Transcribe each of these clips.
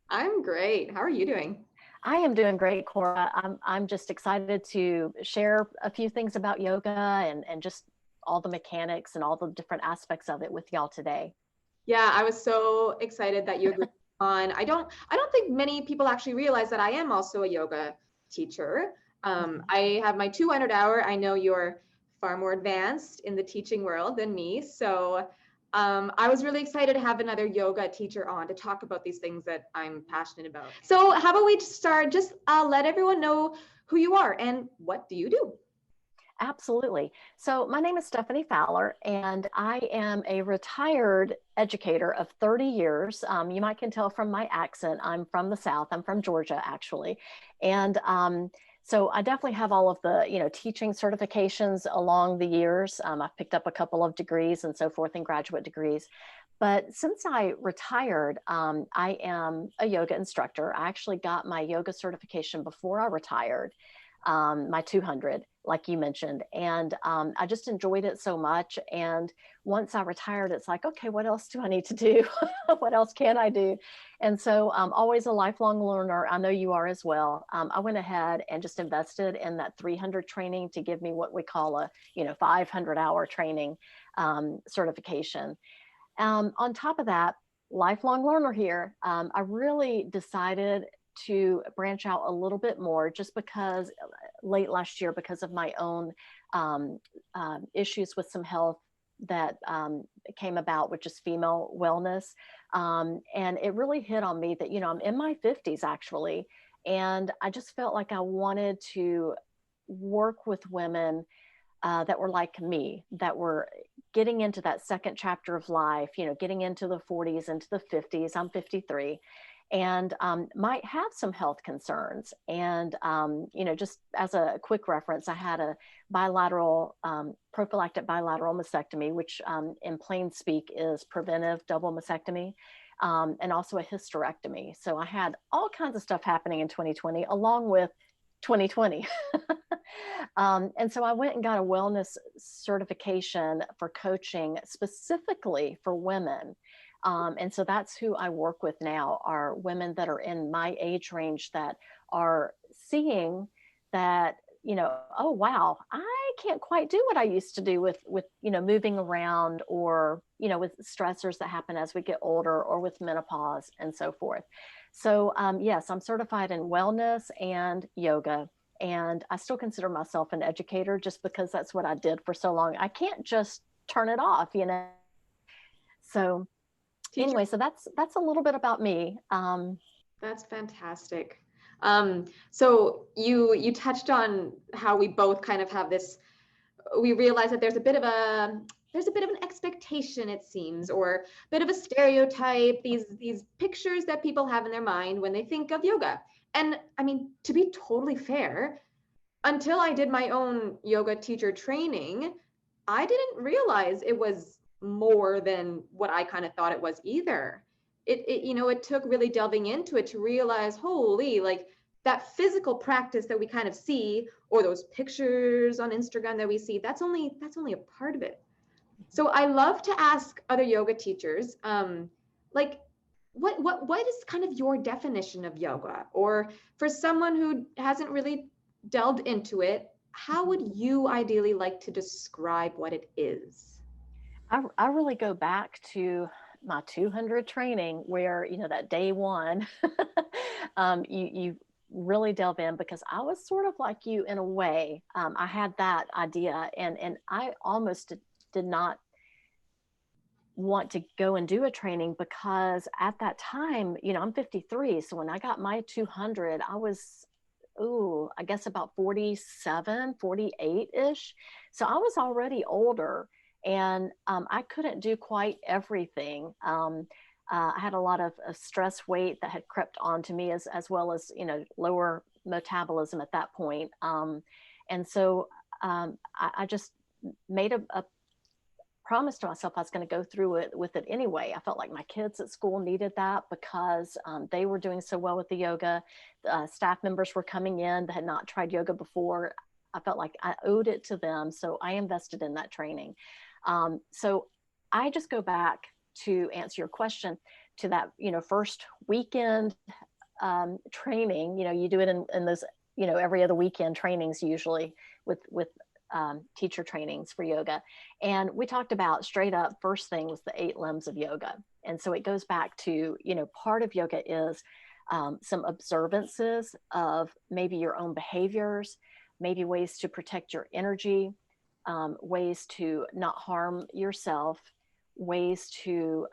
I'm great. How are you doing? I am doing great, Cora. I'm just excited to share a few things about yoga and just all the mechanics and all the different aspects of it with y'all today. Yeah, I was so excited that you agreed on. I don't think many people actually realize that I am also a yoga teacher. Mhm. I have my 200 hour. I know you're far more advanced in the teaching world than me. So I was really excited to have another yoga teacher on to talk about these things that I'm passionate about. So how about we start? Just let everyone know who you are and what do you do? Absolutely. So my name is Stephanie Fowler, and I am a retired educator of 30 years. You might can tell from my accent, I'm from the South. I'm from Georgia, actually. And so I definitely have all of the, teaching certifications along the years. I've picked up a couple of degrees and so forth and graduate degrees. But since I retired, I am a yoga instructor. I actually got my yoga certification before I retired, my 200, like you mentioned. And I just enjoyed it so much. And once I retired, it's like, okay, what else do I need to do? What else can I do? And so I'm always a lifelong learner. I know you are as well. I went ahead and just invested in that 300 training to give me what we call a, 500-hour training certification. On top of that, lifelong learner here, I really decided to branch out a little bit more just because late last year, because of my own issues with some health that came about with just female wellness. And it really hit on me that, I'm in my 50s actually. And I just felt like I wanted to work with women that were like me, that were getting into that second chapter of life, getting into the 40s, into the 50s. I'm 53 and might have some health concerns. And, just as a quick reference, I had a bilateral, prophylactic bilateral mastectomy, which in plain speak is preventive double mastectomy. And also a hysterectomy. So I had all kinds of stuff happening in 2020, along with 2020. And so I went and got a wellness certification for coaching specifically for women. And so that's who I work with now, are women that are in my age range that are seeing that, oh wow, I can't quite do what I used to do with moving around, or with stressors that happen as we get older, or with menopause and so forth. So yes, I'm certified in wellness and yoga, and I still consider myself an educator just because that's what I did for so long. I can't just turn it off. So Teacher, anyway, so that's a little bit about me. that's fantastic. So you touched on how we both kind of have this. We realize that there's a bit of an expectation, it seems, or a bit of a stereotype. These pictures that people have in their mind when they think of yoga. And I mean, to be totally fair, until I did my own yoga teacher training, I didn't realize it was more than what I kind of thought it was either. It took really delving into it to realize, holy, like that physical practice that we kind of see, or those pictures on Instagram that we see, that's only a part of it. So I love to ask other yoga teachers, like, what is kind of your definition of yoga? Or for someone who hasn't really delved into it, how would you ideally like to describe what it is? I really go back to my 200 training where, that day one, you really delve in, because I was sort of like you in a way. I had that idea, and I almost did not want to go and do a training, because at that time, I'm 53. So when I got my 200, I was, I guess about 47, 48 ish. So I was already older, and I couldn't do quite everything. I had a lot of stress weight that had crept onto me, as well as, lower metabolism at that point. And so I just made a promised to myself I was going to go through it with it anyway. I felt like my kids at school needed that, because they were doing so well with the yoga. Staff members were coming in that had not tried yoga before. I felt like I owed it to them. So I invested in that training. So I just go back to answer your question. to that, first weekend training. You do it in those, every other weekend trainings, usually with teacher trainings for yoga. And we talked about straight up, first thing was the 8 limbs of yoga. And so it goes back to, part of yoga is some observances of maybe your own behaviors, maybe ways to protect your energy, ways to not harm yourself, ways to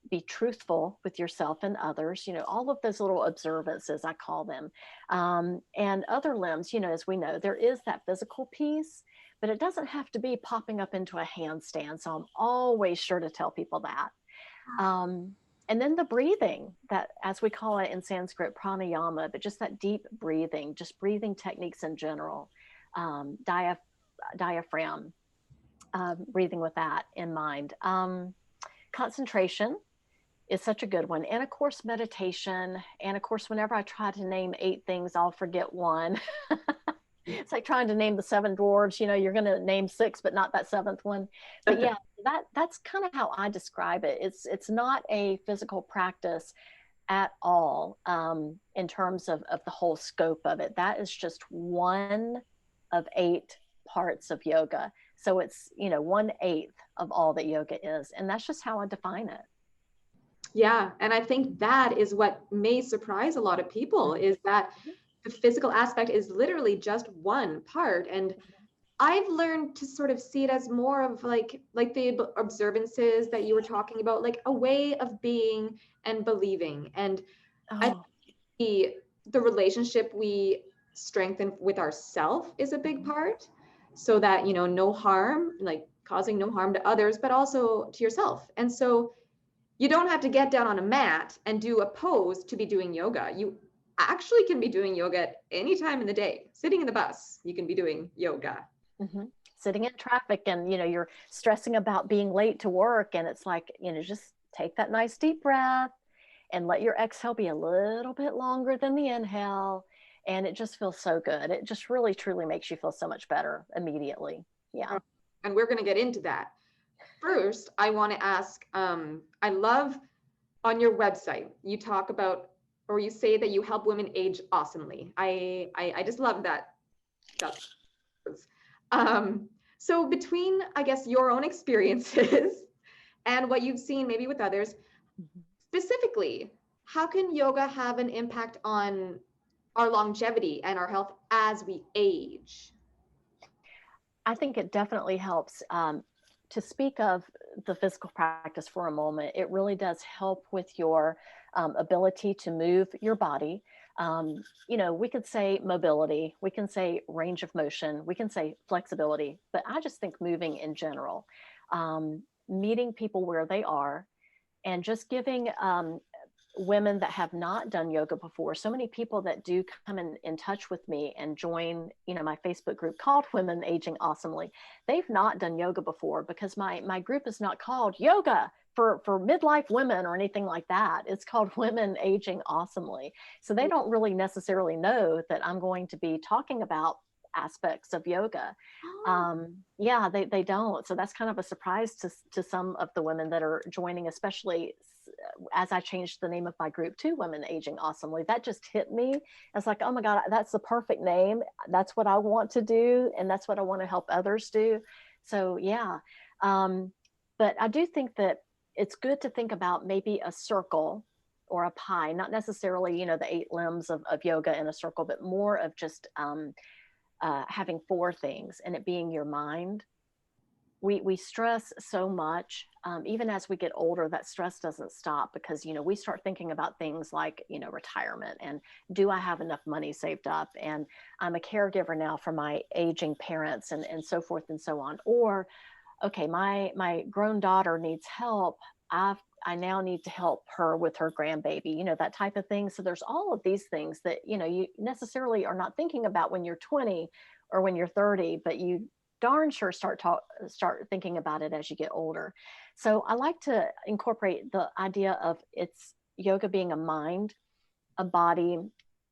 be truthful with yourself and others, all of those little observances, I call them. And other limbs, as we know, there is that physical piece, but it doesn't have to be popping up into a handstand. So I'm always sure to tell people that. And then the breathing, that, as we call it in Sanskrit, pranayama, but just that deep breathing, just breathing techniques in general, diaphragm, breathing with that in mind. Concentration is such a good one. And of course, meditation. And of course, whenever I try to name 8 things, I'll forget one. It's like trying to name the 7 dwarves, you're going to name 6, but not that 7th one. But yeah, that's kind of how I describe it. It's not a physical practice at all, in terms of the whole scope of it. That is just one of 8 parts of yoga. So it's, 1/8 of all that yoga is. And that's just how I define it. Yeah. And I think that is what may surprise a lot of people, is that the physical aspect is literally just one part. And I've learned to sort of see it as more of like the observances that you were talking about, like a way of being and believing. And I think the relationship we strengthen with ourself is a big part, so that, no harm, like causing no harm to others, but also to yourself. And so you don't have to get down on a mat and do a pose to be doing yoga. You actually can be doing yoga at any time in the day. Sitting in the bus, you can be doing yoga. Mm-hmm. Sitting in traffic and, you're stressing about being late to work. And it's like, just take that nice deep breath and let your exhale be a little bit longer than the inhale. And it just feels so good. It just really, truly makes you feel so much better immediately. Yeah. And we're going to get into that. First, I want to ask, I love on your website, you talk about, or you say that you help women age awesomely. I just love that. So between, I guess, your own experiences and what you've seen maybe with others, specifically, how can yoga have an impact on our longevity and our health as we age? I think it definitely helps. To speak of the physical practice for a moment, it really does help with your ability to move your body. We could say mobility, we can say range of motion, we can say flexibility, but I just think moving in general, meeting people where they are, and just giving women that have not done yoga before, so many people that do come in touch with me and join, my Facebook group called Women Aging Awesomely. They've not done yoga before, because my group is not called Yoga for midlife women or anything like that. It's called Women Aging Awesomely. So they don't really necessarily know that I'm going to be talking about aspects of yoga. Yeah, they don't. So that's kind of a surprise to some of the women that are joining, especially as I changed the name of my group to Women Aging Awesomely. That just hit me. It's like, oh my God, that's the perfect name. That's what I want to do. And that's what I want to help others do. So yeah. But I do think that it's good to think about maybe a circle or a pie, not necessarily, the 8 limbs of yoga in a circle, but more of just having 4 things, and it being your mind. We stress so much, even as we get older. That stress doesn't stop, because we start thinking about things like retirement, and do I have enough money saved up, and I'm a caregiver now for my aging parents, and so forth and so on. Or okay, my grown daughter needs help. I now need to help her with her grandbaby, that type of thing. So there's all of these things that, you necessarily are not thinking about when you're 20 or when you're 30, but you darn sure start thinking about it as you get older. So I like to incorporate the idea of it's yoga being a mind, a body,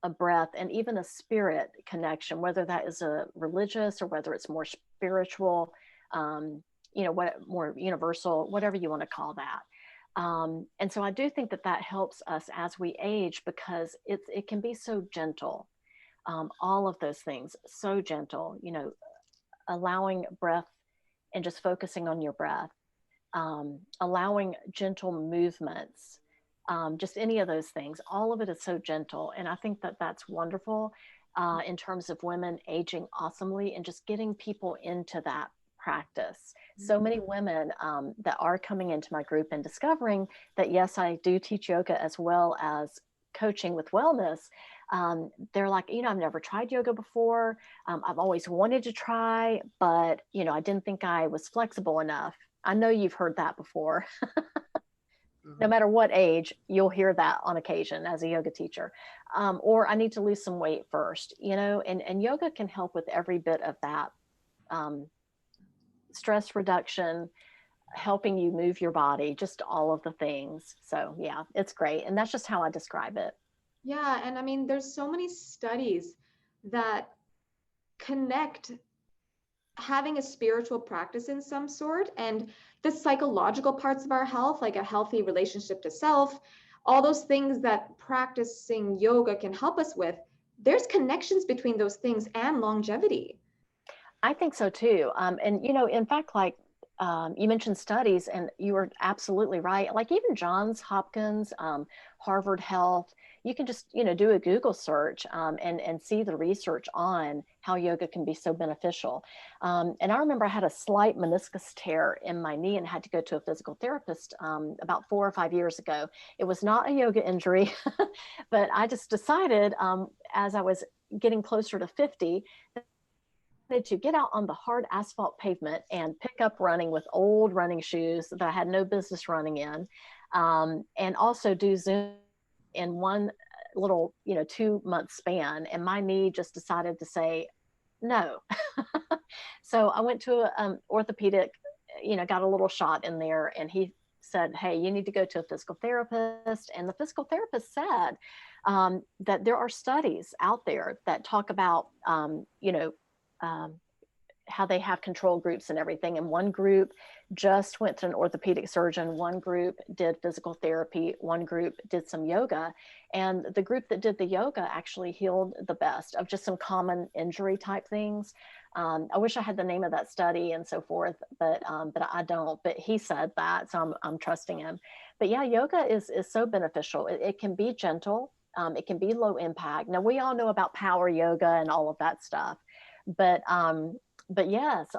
a breath, and even a spirit connection, whether that is a religious or whether it's more spiritual, what more universal, whatever you want to call that. And so I do think that that helps us as we age, because it can be so gentle. All of those things, so gentle, you know, allowing breath and just focusing on your breath, allowing gentle movements, just any of those things. All of it is so gentle. And I think that that's wonderful in terms of women aging awesomely and just getting people into that practice. So many women that are coming into my group and discovering that, yes, I do teach yoga as well as coaching with wellness. They're like, you know, I've never tried yoga before. I've always wanted to try, but, you know, I didn't think I was flexible enough. I know you've heard that before. No matter what age, you'll hear that on occasion as a yoga teacher. Or I need to lose some weight first, you know, and yoga can help with every bit of that. Stress reduction, helping you move your body, just all of the things. So yeah, it's great. And that's just how I describe it. Yeah, and I mean, there's so many studies that connect having a spiritual practice in some sort and the psychological parts of our health, like a healthy relationship to self, all those things that practicing yoga can help us with. There's connections between those things and longevity. I think so too. And, you know, in fact, like you mentioned studies, and you were absolutely right. Like even Johns Hopkins, Harvard Health, you can just, you know, do a Google search and see the research on how yoga can be so beneficial. And I remember I had a slight meniscus tear in my knee and had to go to a physical therapist about 4 or 5 years ago. It was not a yoga injury, but I just decided as I was getting closer to 50, to get out on the hard asphalt pavement and pick up running with old running shoes that I had no business running in, and also do Zoom in one little, you know, 2 month span. And my knee just decided to say no. So I went to an orthopedic, you know, got a little shot in there, and he said, hey, you need to go to a physical therapist. And the physical therapist said that there are studies out there that talk about, you know, how they have control groups and everything. And one group just went to an orthopedic surgeon, one group did physical therapy, one group did some yoga. And the group that did the yoga actually healed the best of just some common injury type things. I wish I had the name of that study and so forth, but I don't. But he said that, so I'm trusting him. But yeah, yoga is so beneficial. It can be gentle. It can be low impact. Now we all know about power yoga and all of that stuff, but yes,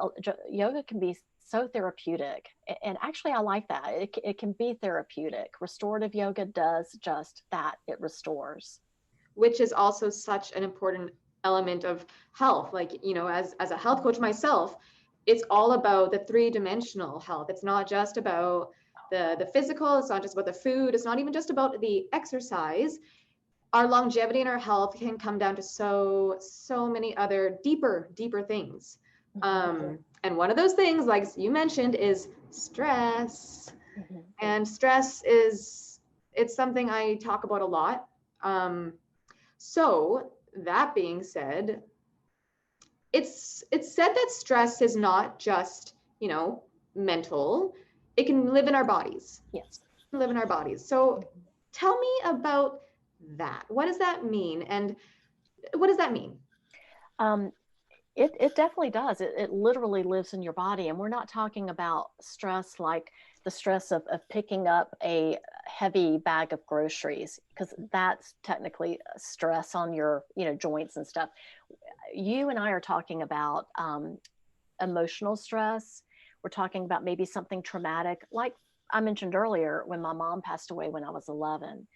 yoga can be so therapeutic. And actually, I like that. It can be therapeutic. Restorative yoga does just that. It restores. Which is also such an important element of health. Like, you know, as a health coach myself, it's all about the three-dimensional health. It's not just about the physical, it's not just about the food, it's not even just about the exercise. Our longevity and our health can come down to so many other deeper things. And one of those things, like you mentioned, is stress. And stress it's something I talk about a lot. So that being said, it's said that stress is not just, you know, mental. It can live in our bodies. Yes. Live in our bodies. So tell me about that. What does that mean? And what does that mean? It definitely does. It literally lives in your body. And we're not talking about stress like the stress of picking up a heavy bag of groceries, because that's technically stress on your, you know, joints and stuff. You and I are talking about emotional stress. We're talking about maybe something traumatic, like I mentioned earlier, when my mom passed away when I was 11.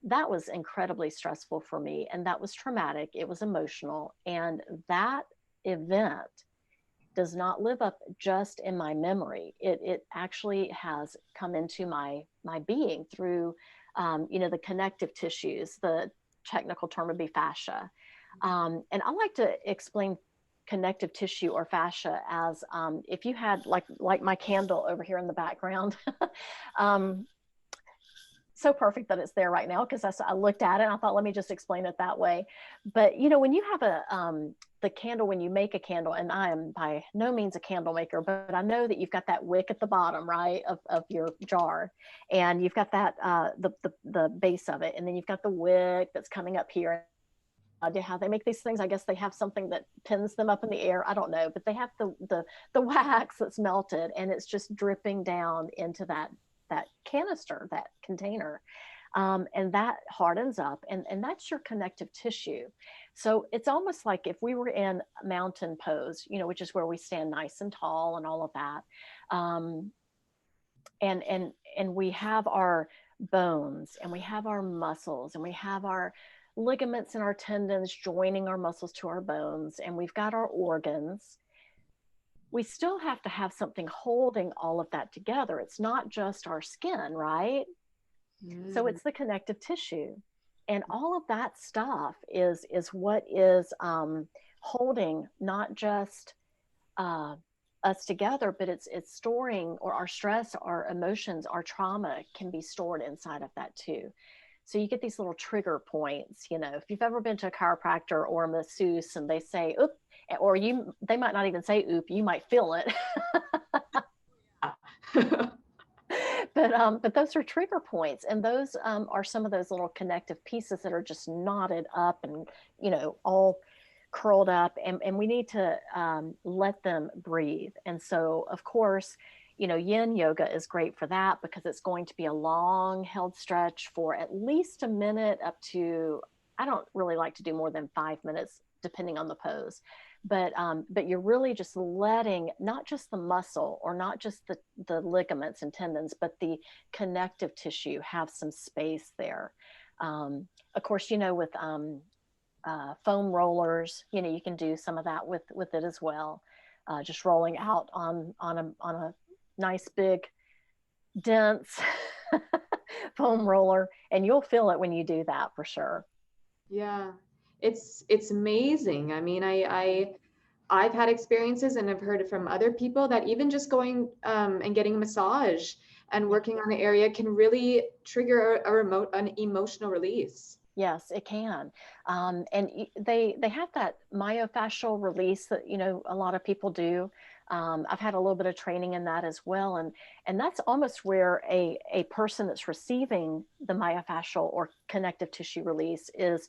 That was incredibly stressful for me, and that was traumatic. It was emotional, and that event does not live up just in my memory. It actually has come into my being through, you know, the connective tissues. The technical term would be fascia. And I like to explain connective tissue or fascia as if you had like my candle over here in the background. so perfect that it's there right now, because I looked at it and I thought, let me just explain it that way. But you know, when you have the candle, when you make a candle, and I am by no means a candle maker, but I know that you've got that wick at the bottom, right, of your jar, and you've got that the base of it, and then you've got the wick that's coming up here. Idea how they make these things. I guess they have something that pins them up in the air. I don't know, but they have the wax that's melted, and it's just dripping down into that canister, that container. And that hardens up, and that's your connective tissue. So it's almost like if we were in mountain pose, you know, which is where we stand nice and tall and all of that. And we have our bones, and we have our muscles, and we have our ligaments and our tendons joining our muscles to our bones, and we've got our organs. We still have to have something holding all of that together. It's not just our skin, right? So it's the connective tissue, and all of that stuff is what is holding not just us together, but it's storing, or our stress, our emotions, our trauma can be stored inside of that too. So you get these little trigger points. You know, if you've ever been to a chiropractor or a masseuse and they say oop, or they might not even say oop, you might feel it. But those are trigger points, and those are some of those little connective pieces that are just knotted up and, you know, all curled up, and we need to let them breathe. And so, of course, you know, yin yoga is great for that, because it's going to be a long held stretch for at least a minute, up to, I don't really like to do more than 5 minutes, depending on the pose. But you're really just letting not just the muscle, or not just the ligaments and tendons, but the connective tissue have some space there. Of course, you know, with foam rollers, you know, you can do some of that with it as well. Just rolling out on a nice big dense foam roller, and you'll feel it when you do that, for sure. Yeah, it's amazing. I mean, I've had experiences, and I've heard it from other people, that even just going and getting a massage and working on the area can really trigger an emotional release. Yes, it can. And they have that myofascial release that, you know, a lot of people do. I've had a little bit of training in that as well. And that's almost where a person that's receiving the myofascial or connective tissue release is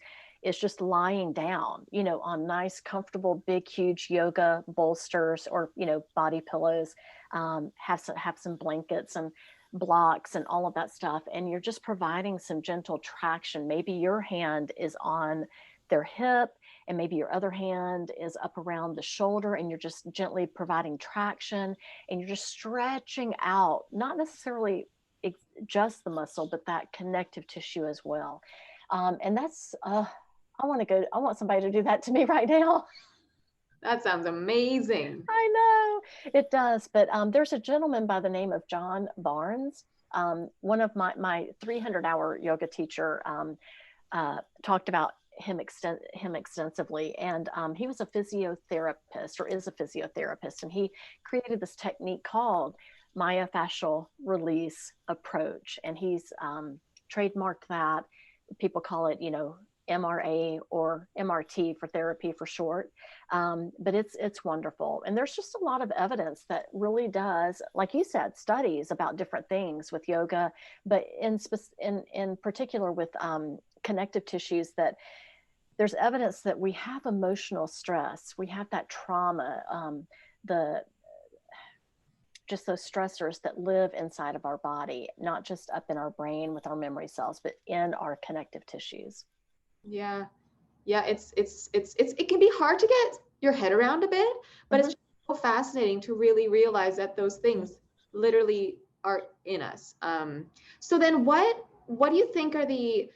just lying down, you know, on nice, comfortable, big, huge yoga bolsters, or, you know, body pillows, have some blankets and blocks and all of that stuff. And you're just providing some gentle traction. Maybe your hand is on their hip, and maybe your other hand is up around the shoulder, and you're just gently providing traction, and you're just stretching out, not necessarily just the muscle, but that connective tissue as well. And that's, I want somebody to do that to me right now. That sounds amazing. I know it does. But there's a gentleman by the name of John Barnes. One of my 300-hour yoga teacher talked about him extensively. And he was a physiotherapist, or is a physiotherapist. And he created this technique called myofascial release approach. And he's trademarked that. People call it, you know, MRA or MRT for therapy for short. But it's wonderful. And there's just a lot of evidence that really does, like you said, studies about different things with yoga, but in particular with connective tissues, that there's evidence that we have emotional stress. We have that trauma, just those stressors that live inside of our body, not just up in our brain with our memory cells, but in our connective tissues. Yeah. It can be hard to get your head around a bit, but it's so fascinating to really realize that those things literally are in us. So then what do you think are the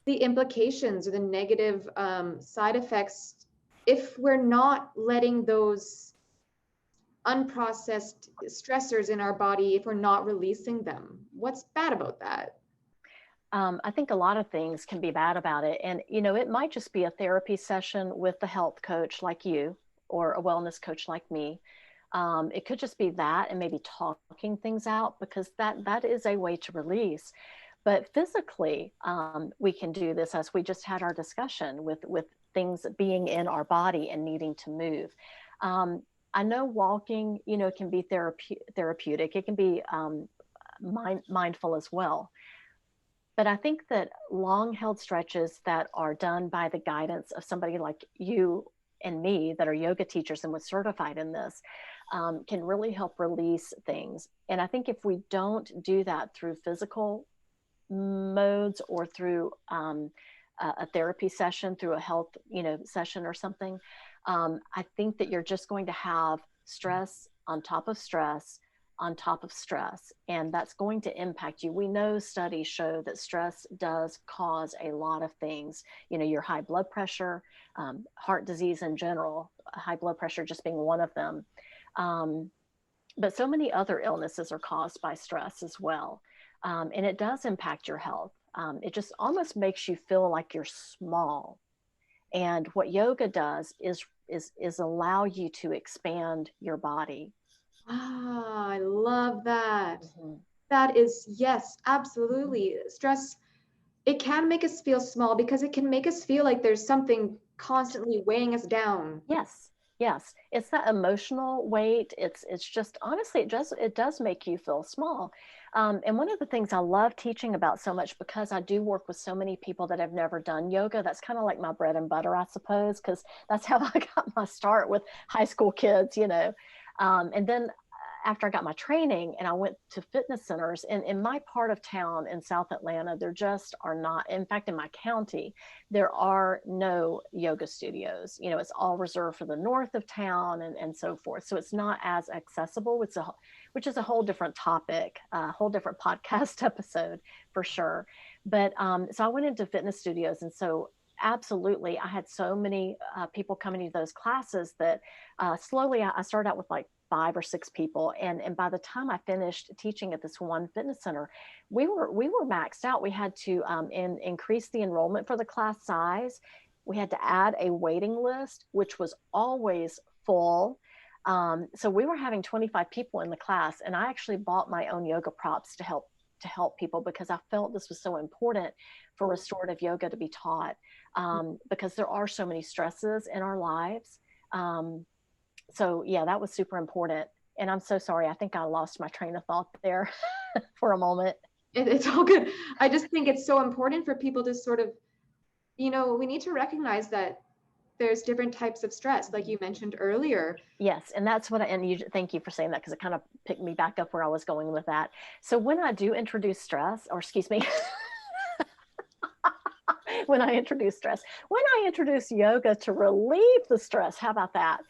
implications or the negative side effects if we're not letting those unprocessed stressors in our body, if we're not releasing them? What's bad about that? I think a lot of things can be bad about it. And, you know, it might just be a therapy session with the health coach like you, or a wellness coach like me. It could just be that, and maybe talking things out, because that is a way to release. But physically, we can do this, as we just had our discussion with things being in our body and needing to move. I know walking, can be therapeutic. It can be mindful as well. But I think that long held stretches that are done by the guidance of somebody like you and me that are yoga teachers and was certified in this can really help release things. And I think if we don't do that through physical modes or through a therapy session, through a health, session or something, I think that you're just going to have stress on top of stress on top of stress, and that's going to impact you. We know studies show that stress does cause a lot of things, your high blood pressure, heart disease in general, high blood pressure just being one of them. But so many other illnesses are caused by stress as well. And it does impact your health. It just almost makes you feel like you're small. And what yoga does is allow you to expand your body. Ah, I love that. Mm-hmm. That is, yes, absolutely. Stress, it can make us feel small because it can make us feel like there's something constantly weighing us down. Yes. Yes. It's that emotional weight. It's just, honestly, it does make you feel small. And one of the things I love teaching about so much, because I do work with so many people that have never done yoga, that's kind of like my bread and butter, I suppose, because that's how I got my start with high school kids, and then after I got my training and I went to fitness centers in my part of town in South Atlanta, there just are not, in fact, in my county, there are no yoga studios. It's all reserved for the north of town and so forth. So it's not as accessible, which is a whole different topic, a whole different podcast episode for sure. But so I went into fitness studios, and so absolutely, I had so many people coming to those classes that slowly I started out with like 5 or 6 people, and by the time I finished teaching at this one fitness center, we were maxed out. We had to increase the enrollment for the class size. We had to add a waiting list, which was always full. So we were having 25 people in the class, and I actually bought my own yoga props to help people, because I felt this was so important for restorative yoga to be taught, because there are so many stresses in our lives. So yeah, that was super important. And I'm so sorry. I think I lost my train of thought there for a moment. It's all good. I just think it's so important for people to sort of, we need to recognize that there's different types of stress, like you mentioned earlier. Yes. And that's what thank you for saying that, because it kind of picked me back up where I was going with that. So when I do introduce stress, or excuse me, when I introduce yoga to relieve the stress, how about that?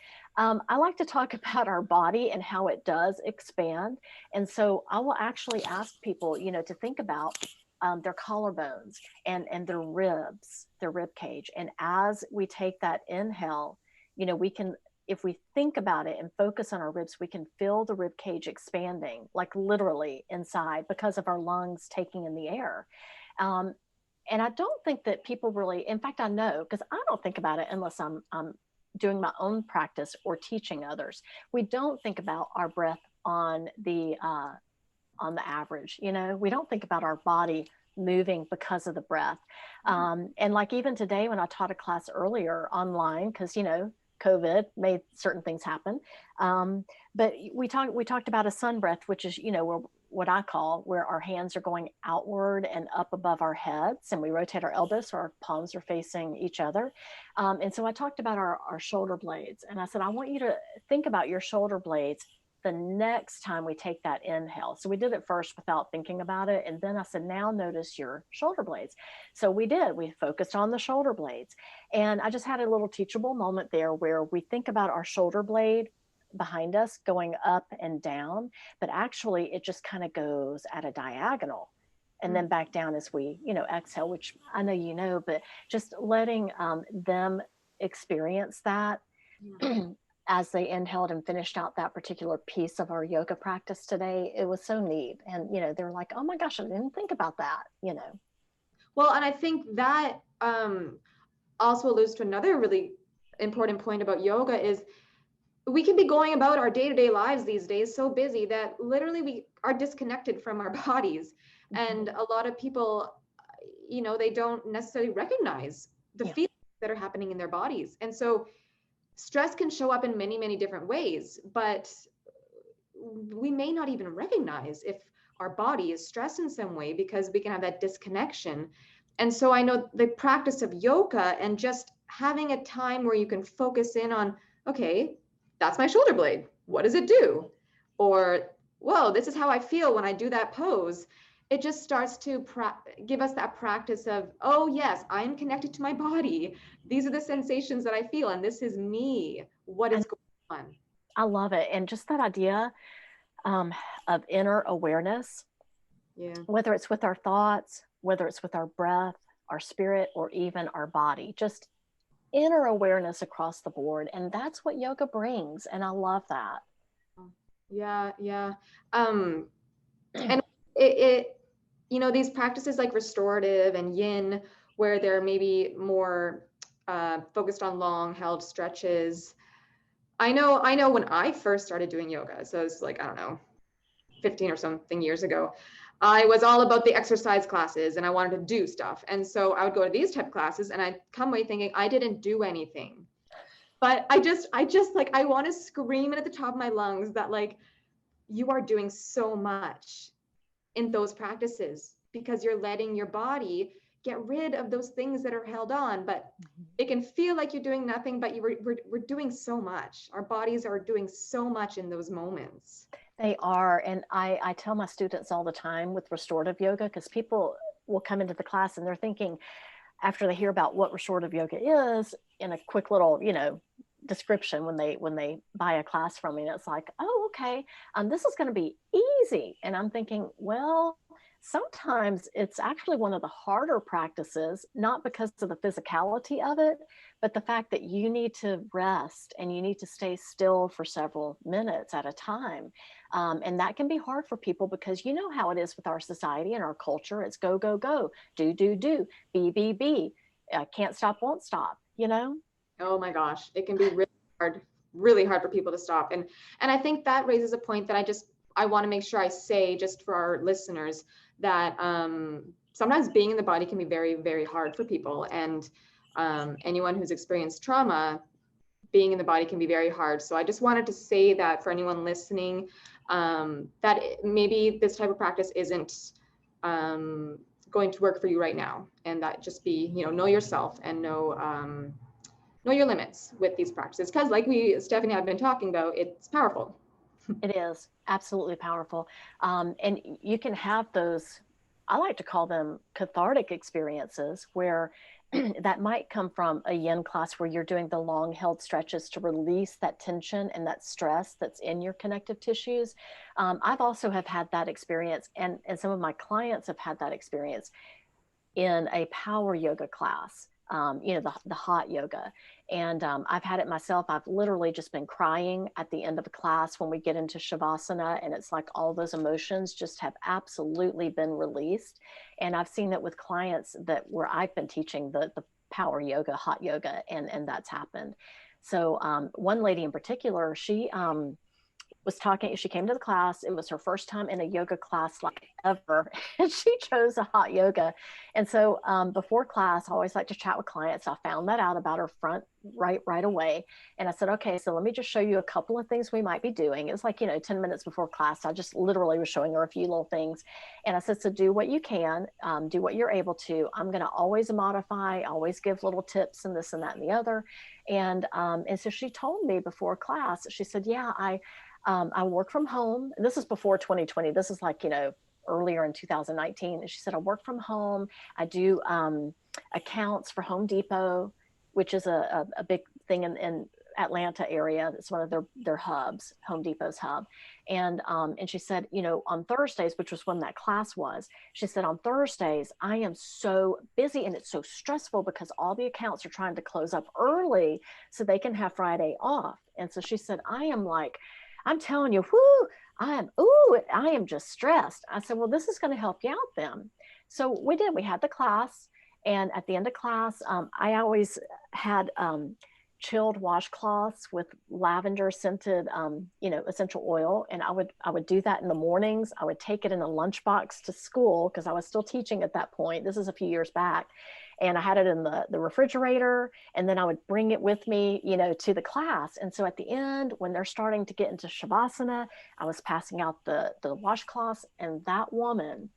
I like to talk about our body and how it does expand. And so I will actually ask people, to think about their collarbones and their ribs, their rib cage. And as we take that inhale, we can, if we think about it and focus on our ribs, we can feel the rib cage expanding, like literally inside, because of our lungs taking in the air. And I don't think that people really, in fact, I know, because I don't think about it unless I'm doing my own practice or teaching others. We don't think about our breath on the average. We don't think about our body moving because of the breath. And like even today, when I taught a class earlier online, because COVID made certain things happen. But we talked about a sun breath, which is what I call where our hands are going outward and up above our heads, and we rotate our elbows so our palms are facing each other. And so I talked about our shoulder blades, and I said, I want you to think about your shoulder blades the next time we take that inhale. So we did it first without thinking about it. And then I said, now notice your shoulder blades. So we focused on the shoulder blades. And I just had a little teachable moment there where we think about our shoulder blade behind us going up and down, but actually it just kind of goes at a diagonal and then back down as we, exhale, which I know, but just letting them experience that as they inhaled and finished out that particular piece of our yoga practice today. It was so neat. And, they're like, oh my gosh, I didn't think about that, Well, and I think that also alludes to another really important point about yoga is we can be going about our day-to-day lives these days so busy that literally we are disconnected from our bodies. And a lot of people, they don't necessarily recognize the Yeah. feelings that are happening in their bodies. And so stress can show up in many, many different ways, but we may not even recognize if our body is stressed in some way because we can have that disconnection. And so I know the practice of yoga and just having a time where you can focus in on, okay, that's my shoulder blade. What does it do? Or, whoa, this is how I feel when I do that pose. It just starts to give us that practice of, oh, yes, I'm connected to my body. These are the sensations that I feel, and this is me. What is going on? I love it. And just that idea of inner awareness, whether it's with our thoughts, whether it's with our breath, our spirit, or even our body, just inner awareness across the board. And that's what yoga brings. And I love that. Yeah. And these practices like restorative and yin, where they're maybe more focused on long held stretches. I know when I first started doing yoga, so it's like, I don't know, 15 or something years ago, I was all about the exercise classes and I wanted to do stuff. And so I would go to these type of classes and I'd come away thinking I didn't do anything. But I just like, I want to scream it at the top of my lungs that like, you are doing so much in those practices because you're letting your body get rid of those things that are held on. But it can feel like you're doing nothing, but we're doing so much. Our bodies are doing so much in those moments. They are. And I tell my students all the time with restorative yoga, because people will come into the class and they're thinking, after they hear about what restorative yoga is, in a quick little, description when they buy a class from me, and it's like, oh, okay, this is going to be easy. And I'm thinking, well, sometimes it's actually one of the harder practices, not because of the physicality of it, but the fact that you need to rest and you need to stay still for several minutes at a time. And that can be hard for people because you know how it is with our society and our culture. It's go, go, go, do, be, can't stop, won't stop, Oh my gosh, it can be really hard for people to stop. And I think that raises a point that I want to make sure I say, just for our listeners, that sometimes being in the body can be very, very hard for people. And anyone who's experienced trauma, being in the body can be very hard. So I just wanted to say that for anyone listening, that maybe this type of practice isn't going to work for you right now. And that just be, know yourself and know your limits with these practices. Because like Stephanie have been talking about, it's powerful. It is absolutely powerful. And you can have those, I like to call them cathartic experiences, where that might come from a yin class where you're doing the long held stretches to release that tension and that stress that's in your connective tissues. I've also have had that experience, and some of my clients have had that experience in a power yoga class. The hot yoga. And I've had it myself. I've literally just been crying at the end of a class when we get into Shavasana, and it's like all those emotions just have absolutely been released. And I've seen that with clients where I've been teaching the power yoga, hot yoga, and that's happened. So one lady in particular, she came to the class. It was her first time in a yoga class like ever. And she chose a hot yoga. And so before class, I always like to chat with clients. I found that out about her front right away. And I said, okay, so let me just show you a couple of things we might be doing. It was like, 10 minutes before class. I just literally was showing her a few little things. And I said, so do what you can, do what you're able to. I'm going to always modify, always give little tips and this and that and the other. And so she told me before class, she said, yeah, I work from home. This is before 2020. This is like, earlier in 2019. And she said, I work from home. I do accounts for Home Depot, which is a big thing in Atlanta area. It's one of their hubs, Home Depot's hub. And she said, on Thursdays, which was when that class was, she said, on Thursdays, I am so busy and it's so stressful because all the accounts are trying to close up early so they can have Friday off. And so she said, I'm telling you, I am just stressed. I said, well, this is going to help you out then. So we had the class. And at the end of class, I always had chilled washcloths with lavender scented, essential oil. And I would do that in the mornings. I would take it in a lunchbox to school because I was still teaching at that point. This is a few years back. And I had it in the refrigerator, and then I would bring it with me, to the class. And so at the end, when they're starting to get into Shavasana, I was passing out the washcloths, and that woman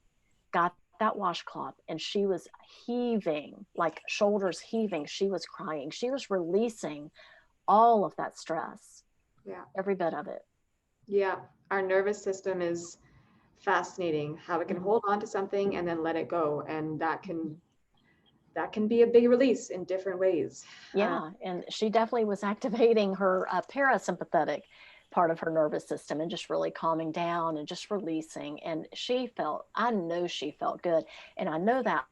got that washcloth and she was heaving, like shoulders heaving. She was crying. She was releasing all of that stress. Yeah. Every bit of it. Yeah. Our nervous system is fascinating, how it can hold on to something and then let it go. And that can be a big release in different ways. Yeah. And she definitely was activating her parasympathetic part of her nervous system and just really calming down and just releasing. And I know she felt good. And I know that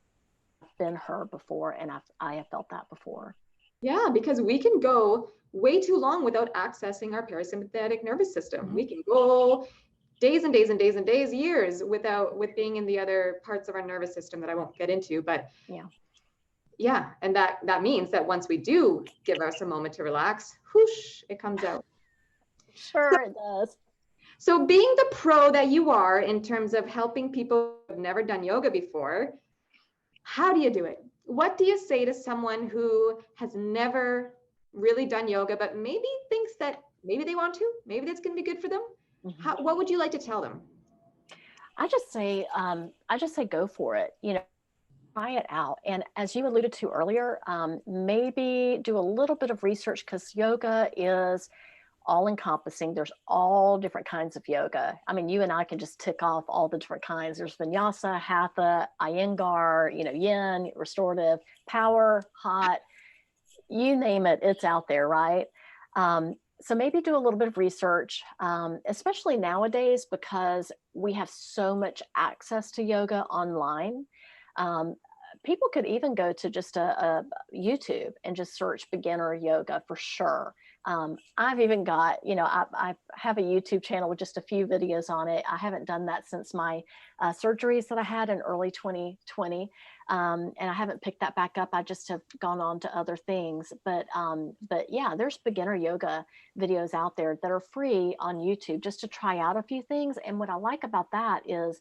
I've been her before, and I have felt that before. Yeah, because we can go way too long without accessing our parasympathetic nervous system. Mm-hmm. We can go days and days and days and days, years with being in the other parts of our nervous system that I won't get into. But yeah, and that means that once we do give us a moment to relax, whoosh, it comes out. Sure, it does. So being the pro that you are in terms of helping people who have never done yoga before, how do you do it? What do you say to someone who has never really done yoga, but maybe thinks that maybe they want to, maybe that's going to be good for them? Mm-hmm. What would you like to tell them? I just say go for it. Try it out. And as you alluded to earlier, maybe do a little bit of research, because yoga is all encompassing. There's all different kinds of yoga. I mean, you and I can just tick off all the different kinds. There's vinyasa, hatha, iyengar, yin, restorative, power, hot, you name it, it's out there, right? So maybe do a little bit of research, especially nowadays, because we have so much access to yoga online. People could even go to just a YouTube and just search beginner yoga for sure. I've even got, I have a YouTube channel with just a few videos on it. I haven't done that since my surgeries that I had in early 2020. And I haven't picked that back up. I just have gone on to other things. But yeah, there's beginner yoga videos out there that are free on YouTube just to try out a few things. And what I like about that is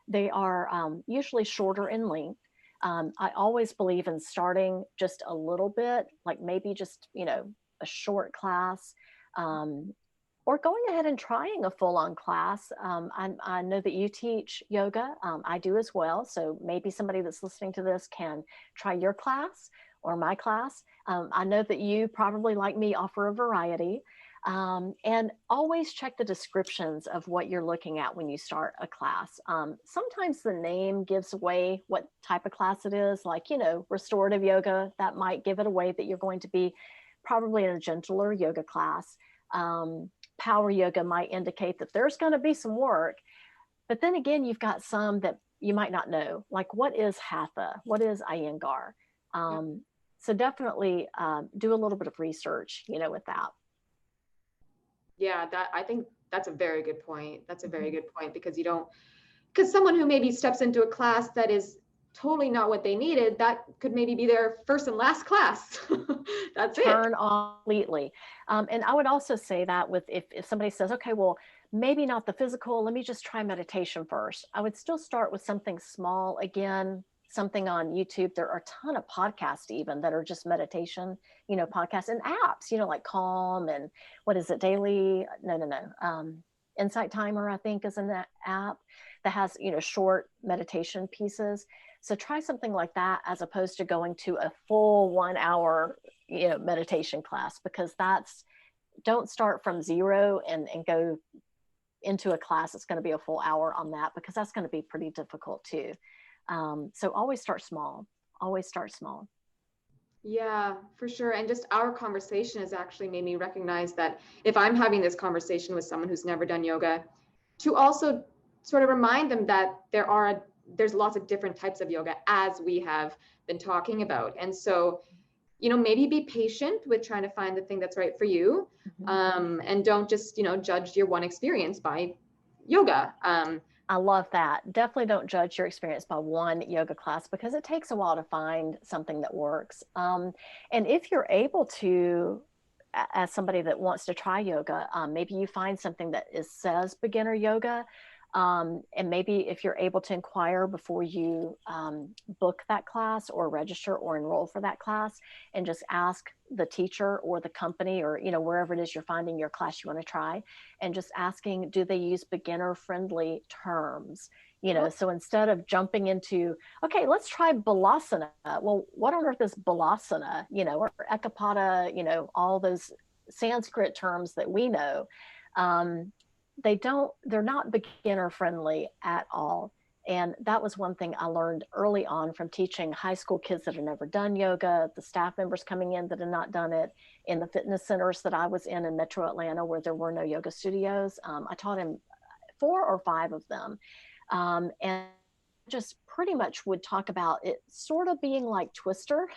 they are usually shorter in length. I always believe in starting just a little bit, like maybe just, a short class, or going ahead and trying a full-on class. I know that you teach yoga. I do as well. So maybe somebody that's listening to this can try your class or my class. I know that you probably, like me, offer a variety. And always check the descriptions of what you're looking at when you start a class. Sometimes the name gives away what type of class it is, like, restorative yoga, that might give it away that you're going to be probably in a gentler yoga class. Power yoga might indicate that there's going to be some work. But then again, you've got some that you might not know, like what is hatha? What is iyengar? So definitely do a little bit of research, with that. Yeah, I think that's a very good point. That's a very good point, because because someone who maybe steps into a class that is totally not what they needed, that could maybe be their first and last class. That's Turn on completely. And I would also say that if somebody says, okay, well, maybe not the physical, let me just try meditation first. I would still start with something small. Again, something on YouTube. There are a ton of podcasts even that are just meditation, podcasts and apps, like Calm and what is it, Daily? No. Insight Timer, I think, is an app that has, short meditation pieces. So try something like that as opposed to going to a full 1 hour, meditation class, because don't start from zero and go into a class that's going to be a full hour on that, because that's going to be pretty difficult too. So always start small. Yeah, for sure. And just our conversation has actually made me recognize that if I'm having this conversation with someone who's never done yoga, to also sort of remind them that there's lots of different types of yoga, as we have been talking about. And so, maybe be patient with trying to find the thing that's right for you. And don't just, judge your one experience by yoga. I love that. Definitely don't judge your experience by one yoga class, because it takes a while to find something that works. And if you're able to as somebody that wants to try yoga, maybe you find something that says beginner yoga. And maybe if you're able to inquire before you book that class or register or enroll for that class, and just ask the teacher or the company, or, you know, wherever it is you're finding your class you want to try, and just asking, do they use beginner friendly terms? You know, so instead of jumping into, okay, let's try balasana. Well, what on earth is balasana? You know, or ekapada, you know, all those Sanskrit terms that we know. They're not beginner friendly at all. And that was one thing I learned early on from teaching high school kids that had never done yoga, the staff members coming in that had not done it, in the fitness centers that I was in Metro Atlanta where there were no yoga studios. I taught him 4 or 5 of them. And just pretty much would talk about it sort of being like Twister,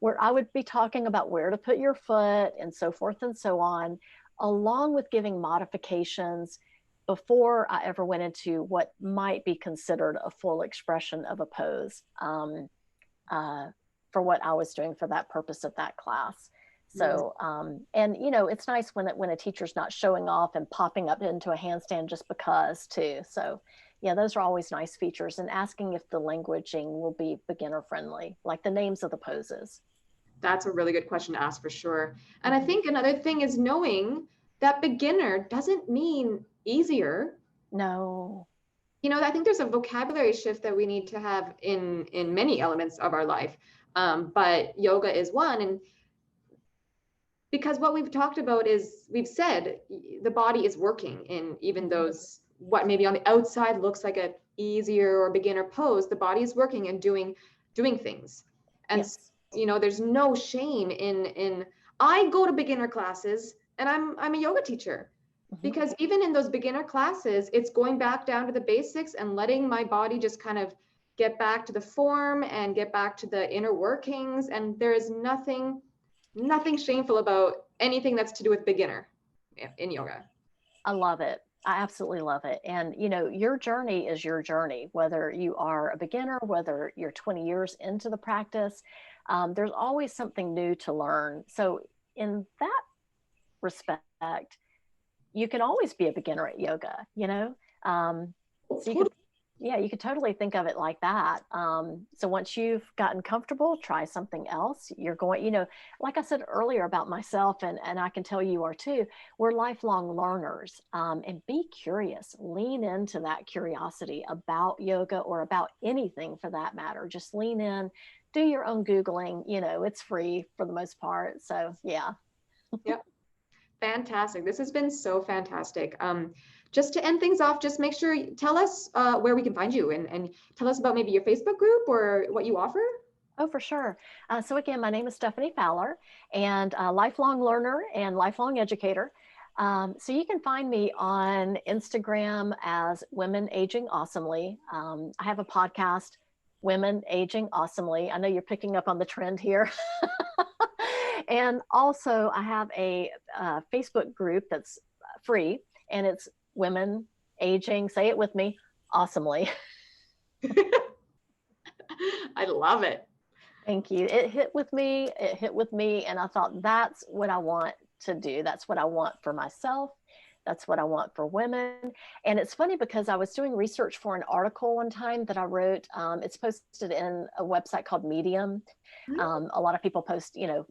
where I would be talking about where to put your foot and so forth and so on, along with giving modifications before I ever went into what might be considered a full expression of a pose for what I was doing for that purpose of that class. So, and you know, it's nice when a teacher's not showing off and popping up into a handstand just because too. So yeah, those are always nice features, and asking if the languaging will be beginner friendly, like the names of the poses. That's a really good question to ask for sure. And I think another thing is knowing that beginner doesn't mean easier. No. You know, I think there's a vocabulary shift that we need to have in many elements of our life. But yoga is one. And because what we've talked about is, we've said the body is working in even those, what maybe on the outside looks like a easier or beginner pose, the body is working and doing things. And yes. You know, there's no shame in I go to beginner classes and I'm a yoga teacher, because even in those beginner classes, it's going back down to the basics and letting my body just kind of get back to the form and get back to the inner workings. And there is nothing shameful about anything that's to do with beginner in yoga. I love it. I absolutely love it. And, you know, your journey is your journey, whether you are a beginner, whether you're 20 years into the practice, there's always something new to learn. So in that respect, you can always be a beginner at yoga, you know? You could totally think of it like that. So once you've gotten comfortable, try something else. You're going, you know, like I said earlier about myself, and I can tell you are too, we're lifelong learners, and be curious, lean into that curiosity about yoga or about anything for that matter. Just lean in, do your own Googling, you know, it's free for the most part. So yeah. Yep. Fantastic. This has been so fantastic. Just to end things off, just make sure, tell us where we can find you, and tell us about maybe your Facebook group or what you offer. Oh, for sure. So again, my name is Stephanie Fowler, and a lifelong learner and lifelong educator. So you can find me on Instagram as Women Aging Awesomely. I have a podcast, Women Aging Awesomely. I know you're picking up on the trend here. And also I have a Facebook group that's free, and it's Women Aging, say it with me, Awesomely. I love it. Thank you. It hit with me, and I thought, that's what I want to do. That's what I want for myself. That's what I want for women. And it's funny because I was doing research for an article one time that I wrote. It's posted in a website called Medium. A lot of people post, you know,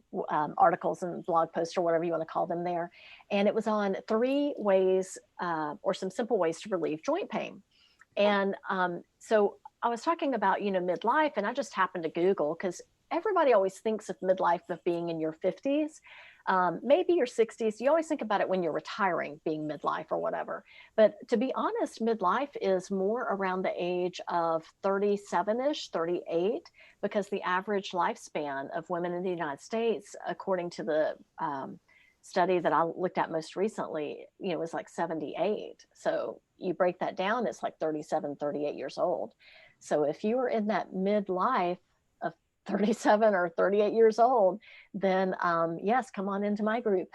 articles and blog posts or whatever you want to call them there. And it was on 3 ways or some simple ways to relieve joint pain. And so I was talking about, you know, midlife, and I just happened to Google, because everybody always thinks of midlife of being in your 50s. Maybe your 60s. You always think about it when you're retiring, being midlife or whatever. But to be honest, midlife is more around the age of 37-ish, 38, because the average lifespan of women in the United States, according to the study that I looked at most recently, you know, was like 78. So you break that down, it's like 37, 38 years old. So if you are in that midlife, 37 or 38 years old, then yes, come on into my group.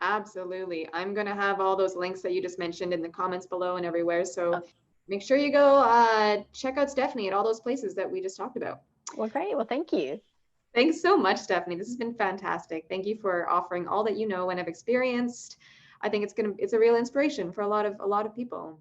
Absolutely. I'm going to have all those links that you just mentioned in the comments below and everywhere. So make sure you go check out Stephanie at all those places that we just talked about. Well, great. Well, thank you. Thanks so much, Stephanie. This has been fantastic. Thank you for offering all that you know and have experienced. I think it's a real inspiration for a lot of people.